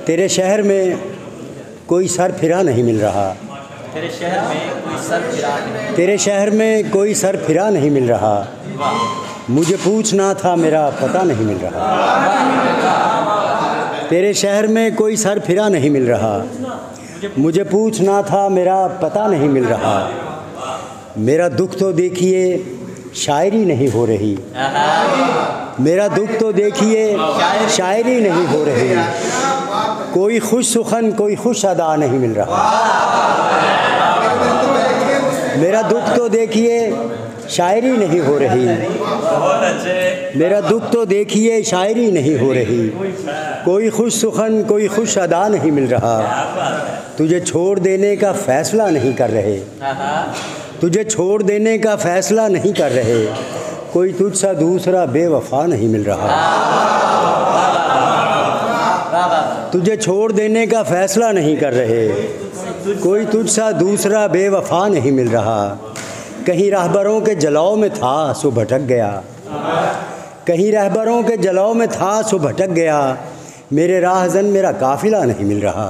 तेरे शहर में कोई सर फिरा नहीं मिल रहा। तेरे शहर में कोई सर फिरा नहीं। तेरे शहर में कोई सर फिरा नहीं मिल रहा। मुझे पूछना था मेरा पता नहीं मिल रहा। तेरे शहर में कोई सर फिरा नहीं मिल रहा। मुझे पूछना था मेरा पता नहीं मिल रहा। मेरा दुख तो देखिए शायरी नहीं हो रही। मेरा दुख तो देखिए शायरी नहीं हो रही। कोई खुश सुखन कोई खुश अदा नहीं मिल रहा। मेरा दुख तो देखिए शायरी नहीं हो रही। मेरा दुख तो देखिए शायरी नहीं हो रही। कोई खुश सुखन कोई खुश अदा नहीं मिल रहा। तुझे छोड़ देने का फ़ैसला नहीं कर रहे। तुझे छोड़ देने का फ़ैसला नहीं कर रहे। कोई तुझसा दूसरा बेवफा नहीं मिल रहा। तुझे छोड़ देने का फ़ैसला नहीं कर रहे। कोई तुझसा दूसरा बेवफा नहीं मिल रहा। कहीं रहबरों के जलाओ में था सो भटक गया। कहीं रहबरों के जलाओ में था सो भटक गया। मेरे राहज़न मेरा काफ़िला नहीं मिल रहा।